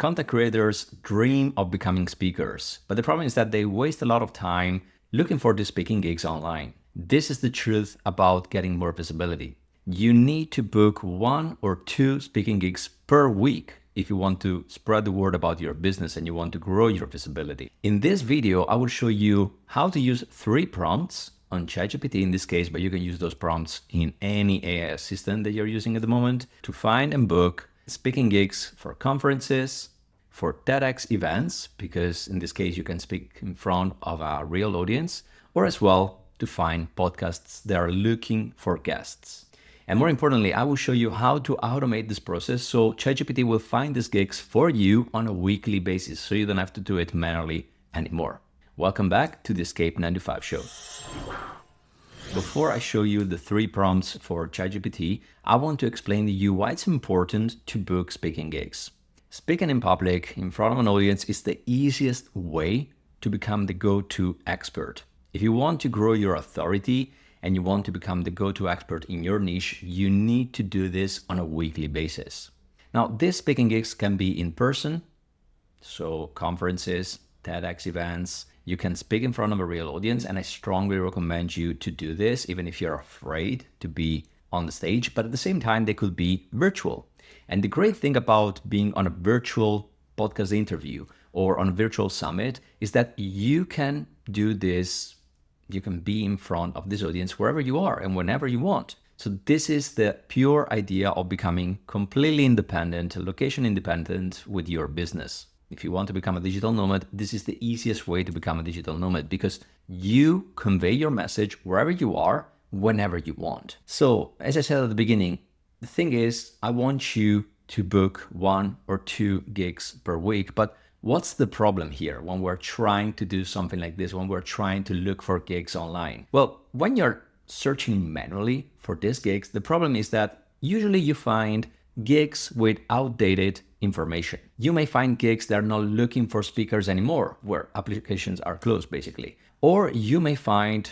Content creators dream of becoming speakers, but the problem is that they waste a lot of time looking for the speaking gigs online. This is the truth about getting more visibility. You need to book 1 or 2 speaking gigs per week if you want to spread the word about your business and you want to grow your visibility. In this video, I will show you how to use 3 prompts on ChatGPT in this case, but you can use those prompts in any AI assistant that you're using at the moment to find and book speaking gigs for conferences, for TEDx events, because in this case you can speak in front of a real audience, or as well to find podcasts that are looking for guests. And more importantly, I will show you how to automate this process so ChatGPT will find these gigs for you on a weekly basis, so you don't have to do it manually anymore. Welcome back to the Escape 95 show. Before I show you the 3 prompts for ChatGPT, I want to explain to you why it's important to book speaking gigs. Speaking in public in front of an audience is the easiest way to become the go-to expert. If you want to grow your authority and you want to become the go-to expert in your niche, you need to do this on a weekly basis. Now, these speaking gigs can be in person, so conferences, TEDx events. You can speak in front of a real audience, and I strongly recommend you to do this, even if you're afraid to be on the stage, but at the same time, they could be virtual. And the great thing about being on a virtual podcast interview or on a virtual summit is that you can do this, you can be in front of this audience wherever you are and whenever you want. So this is the pure idea of becoming completely independent, location independent with your business. If you want to become a digital nomad, this is the easiest way to become a digital nomad because you convey your message wherever you are, whenever you want. So as I said at the beginning, the thing is, I want you to book 1 or 2 gigs per week. But what's the problem here when we're trying to do something like this, when we're trying to look for gigs online? Well, when you're searching manually for these gigs, the problem is that usually you find gigs with outdated information. You may find gigs that are not looking for speakers anymore, where applications are closed basically. Or you may find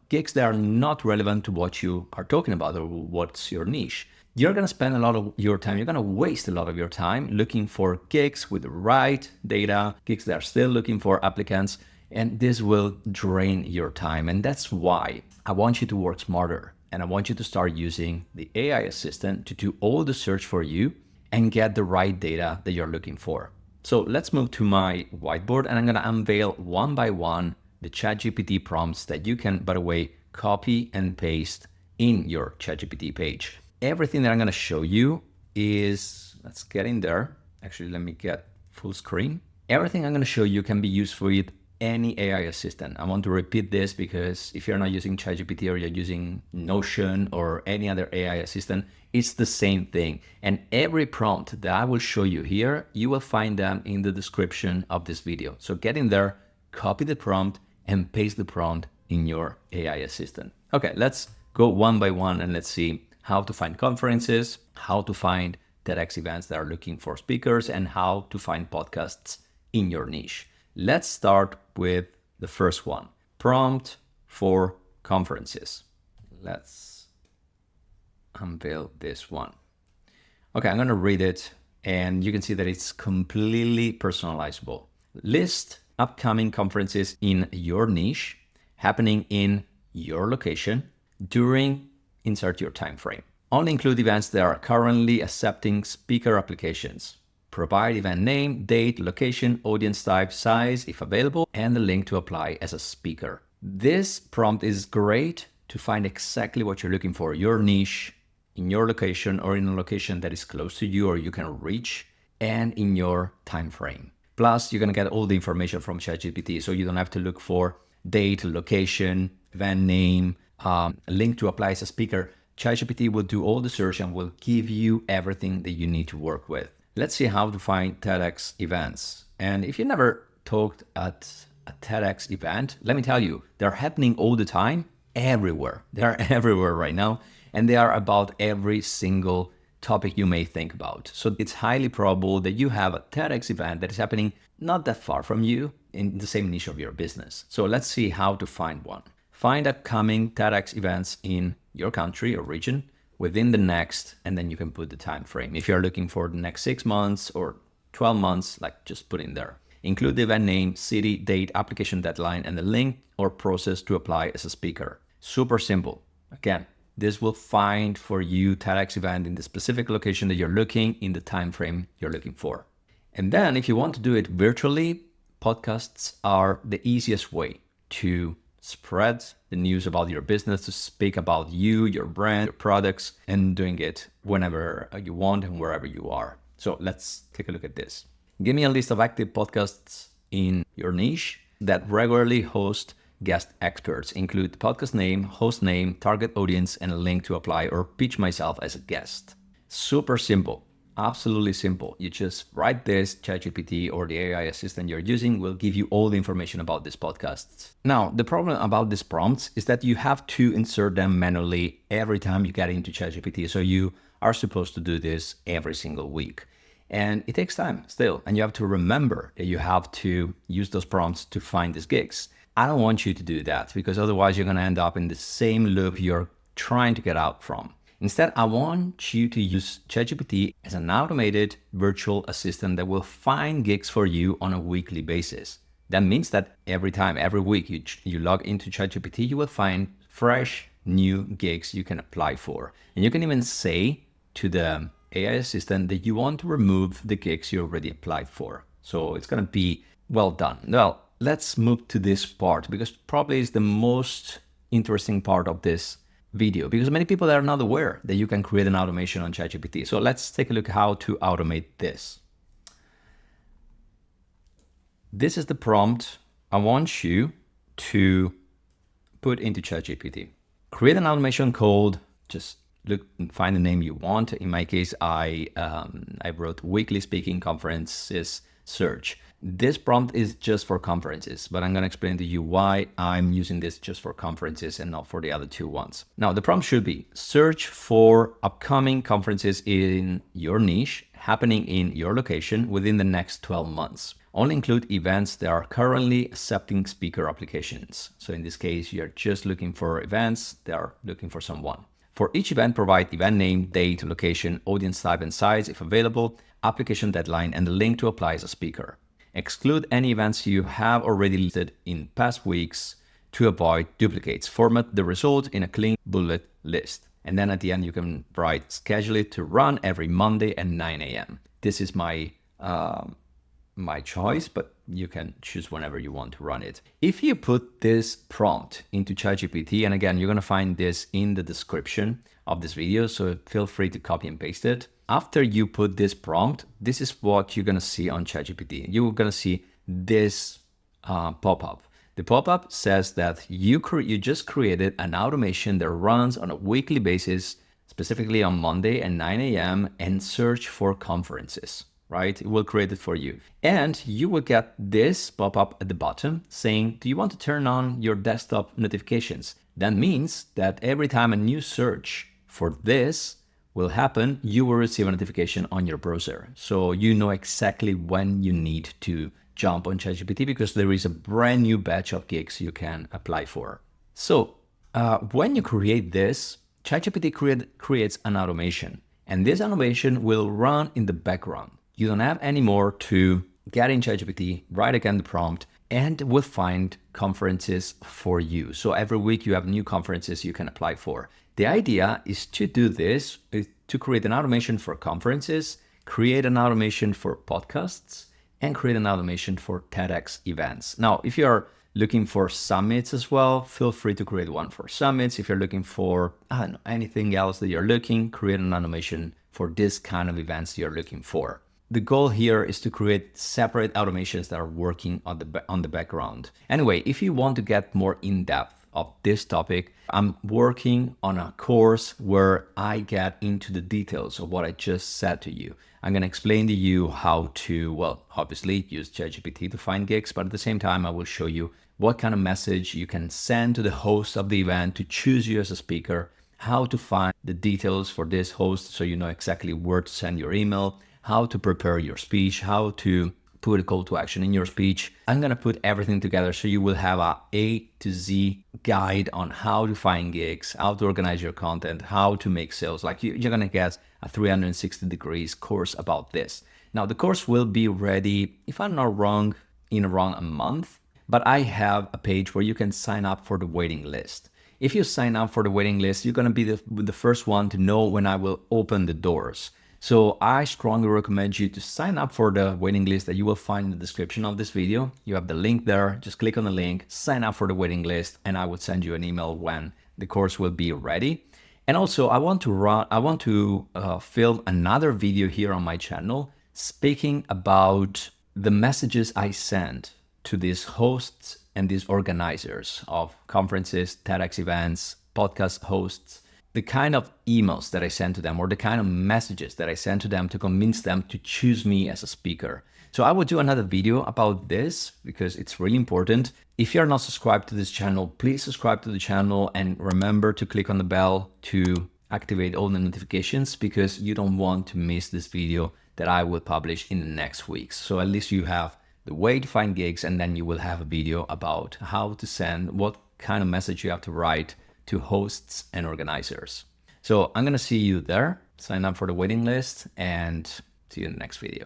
gigs that are not relevant to what you are talking about or what's your niche. You're going to spend a lot of your time, you're going to waste a lot of your time looking for gigs with the right data, gigs that are still looking for applicants, and this will drain your time. And that's why I want you to work smarter. And I want you to start using the AI assistant to do all the search for you and get the right data that you're looking for. So let's move to my whiteboard and I'm going to unveil one by one the ChatGPT prompts that you can, by the way, copy and paste in your ChatGPT page. Everything that I'm going to show you is, let's get in there. Actually, let me get full screen. Everything I'm going to show you can be used with any AI assistant. I want to repeat this because if you're not using ChatGPT or you're using Notion or any other AI assistant, it's the same thing. And every prompt that I will show you here, you will find them in the description of this video. So get in there, copy the prompt and paste the prompt in your AI assistant. Okay, let's go one by one and let's see how to find conferences, how to find TEDx events that are looking for speakers, and how to find podcasts in your niche. Let's start with the first one, prompt for conferences. Let's unveil this one. Okay, I'm going to read it and you can see that it's completely personalizable. List upcoming conferences in your niche happening in your location during insert your time frame. Only include events that are currently accepting speaker applications. Provide event name, date, location, audience type, size, if available, and the link to apply as a speaker. This prompt is great to find exactly what you're looking for, your niche, in your location or in a location that is close to you or you can reach, and in your time frame. Plus, you're going to get all the information from ChatGPT, so you don't have to look for date, location, event name, link to apply as a speaker. ChatGPT will do all the search and will give you everything that you need to work with. Let's see how to find TEDx events. And if you never talked at a TEDx event, let me tell you, they're happening all the time, everywhere. They're everywhere right now, and they are about every single topic you may think about. So it's highly probable that you have a TEDx event that is happening not that far from you in the same niche of your business. So let's see how to find one. Find upcoming TEDx events in your country or region within the next, and then you can put the time frame. If you're looking for the next 6 months or 12 months, like just put in there. Include the event name, city, date, application deadline, and the link or process to apply as a speaker. Super simple. Again, this will find for you TEDx event in the specific location that you're looking in the time frame you're looking for. And then if you want to do it virtually, podcasts are the easiest way to spread the news about your business, to speak about you, your brand, your products, and doing it whenever you want and wherever you are. So let's take a look at this. Give me a list of active podcasts in your niche that regularly host guest experts. Include podcast name, host name, target audience, and a link to apply or pitch myself as a guest. Super simple. Absolutely simple. You just write this, ChatGPT or the AI assistant you're using will give you all the information about these podcasts. Now, the problem about these prompts is that you have to insert them manually every time you get into ChatGPT. So you are supposed to do this every single week. And it takes time still. And you have to remember that you have to use those prompts to find these gigs. I don't want you to do that because otherwise you're going to end up in the same loop you're trying to get out from. Instead, I want you to use ChatGPT as an automated virtual assistant that will find gigs for you on a weekly basis. That means that every week you log into ChatGPT, you will find fresh new gigs you can apply for. And you can even say to the AI assistant that you want to remove the gigs you already applied for. So it's going to be well done. Well, let's move to this part because probably is the most interesting part of this video because many people are not aware that you can create an automation on ChatGPT. So let's take a look how to automate this. This is the prompt I want you to put into ChatGPT. Create an automation called, just look and find the name you want. In my case, I wrote weekly speaking conferences search. This prompt is just for conferences, but I'm going to explain to you why I'm using this just for conferences and not for the other two ones. Now, the prompt should be search for upcoming conferences in your niche happening in your location within the next 12 months. Only include events that are currently accepting speaker applications. So in this case, you're just looking for events that are looking for someone. For each event, provide event name, date, location, audience type and size if available, application deadline, and the link to apply as a speaker. Exclude any events you have already listed in past weeks to avoid duplicates. Format the result in a clean bullet list. And then at the end, you can write schedule it to run every Monday at 9 a.m. This is my choice, but you can choose whenever you want to run it. If you put this prompt into ChatGPT, and again, you're going to find this in the description of this video, so feel free to copy and paste it. After you put this prompt, this is what you're going to see on ChatGPT. You're going to see this pop-up. The pop-up says that you just created an automation that runs on a weekly basis, specifically on Monday at 9 a.m. and search for conferences, right? It will create it for you. And you will get this pop-up at the bottom saying, do you want to turn on your desktop notifications? That means that every time a new search for this will happen, you will receive a notification on your browser. So you know exactly when you need to jump on ChatGPT because there is a brand new batch of gigs you can apply for. So when you create this, ChatGPT creates an automation, and this automation will run in the background. You don't have anymore to get in ChatGPT, write again the prompt, and will find conferences for you. So every week you have new conferences you can apply for. The idea is to do this, to create an automation for conferences, create an automation for podcasts, and create an automation for TEDx events. Now, if you're looking for summits as well, feel free to create one for summits. If you're looking for anything else that you're looking, create an automation for this kind of events you're looking for. The goal here is to create separate automations that are working on the background. Anyway, if you want to get more in-depth of this topic, I'm working on a course where I get into the details of what I just said to you. I'm going to explain to you how to, well, obviously use ChatGPT to find gigs, but at the same time, I will show you what kind of message you can send to the host of the event to choose you as a speaker, how to find the details for this host so you know exactly where to send your email, how to prepare your speech, how to put a call to action in your speech. I'm going to put everything together so you will have A to Z guide on how to find gigs, how to organize your content, how to make sales. Like you're going to get a 360 degrees course about this. Now, the course will be ready, if I'm not wrong, in around a month, but I have a page where you can sign up for the waiting list. If you sign up for the waiting list, you're going to be the first one to know when I will open the doors. So I strongly recommend you to sign up for the waiting list that you will find in the description of this video. You have the link there. Just click on the link, sign up for the waiting list, and I will send you an email when the course will be ready. And also, I want to film another video here on my channel speaking about the messages I send to these hosts and these organizers of conferences, TEDx events, podcast hosts, the kind of emails that I send to them or the kind of messages that I send to them to convince them to choose me as a speaker. So I will do another video about this because it's really important. If you're not subscribed to this channel, please subscribe to the channel and remember to click on the bell to activate all the notifications because you don't want to miss this video that I will publish in the next weeks. So at least you have the way to find gigs, and then you will have a video about how to send, what kind of message you have to write to hosts and organizers. So I'm going to see you there. Sign up for the waiting list and see you in the next video.